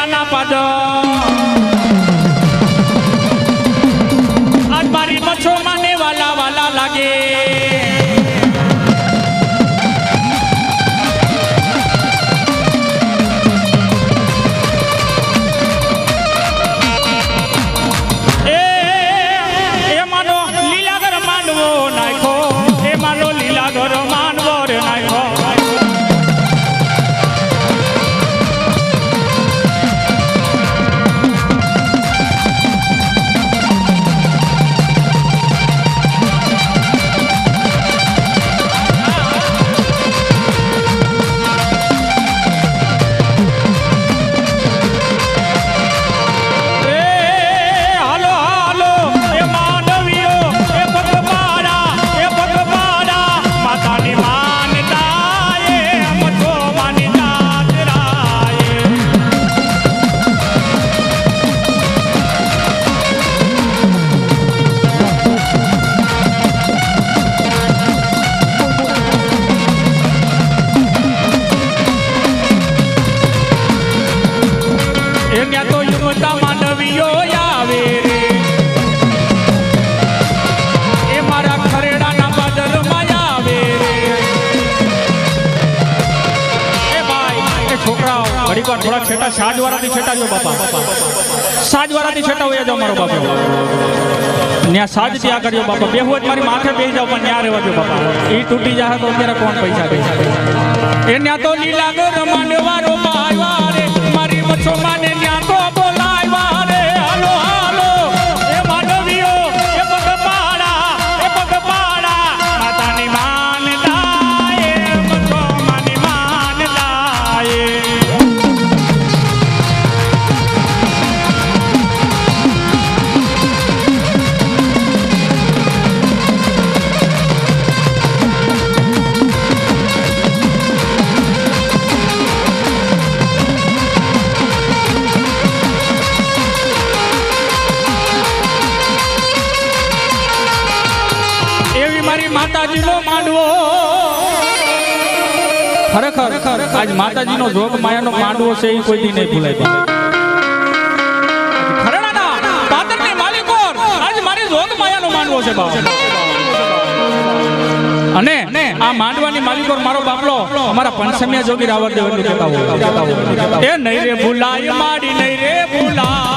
ખરેડાના પાદ આજ મારી મચ્છો માને વાલા વાલા લાગે थोड़ा छेटा साजवारा थी छेटा जो बापा साजवारा थी छेटा होया जो मारो बापा न्या साज दिया करियो बापा बेहो मारी माथे बेही जाओ पण न्या रेवा जो बापा ई टूटी जाए तो तेरा कौन पैसा दे ए न्या तो लीला गो रमाडवारो पायवा रे मारी मच्छो माने न्या तो बोलायवा रे हालो हालो ए मानवियो ए पगपाड़ा मातानी मान लाए मच्छो मानी मान लाए माताजी नो मांडवो खरेखर आज माताजी नो जोग माया नो मांडवो से कोई दी नहीं भूलाय खरेडाना पातर ने मालिको आज मारी जोग माया नो मांडवो से बाप अने आ मांडवानी मालिको मारो बापलो हमारा पंचमिया जोगी रावण देव ने कहता हो ए नहीं रे भूलाय माडी नहीं रे भूलाय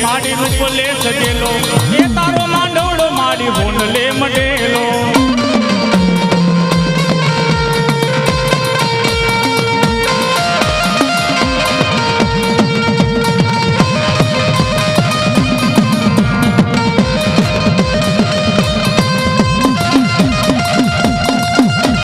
माडी रूप ले सजेलो ये तारो मांडवड़ो माडी भून ले मडेलो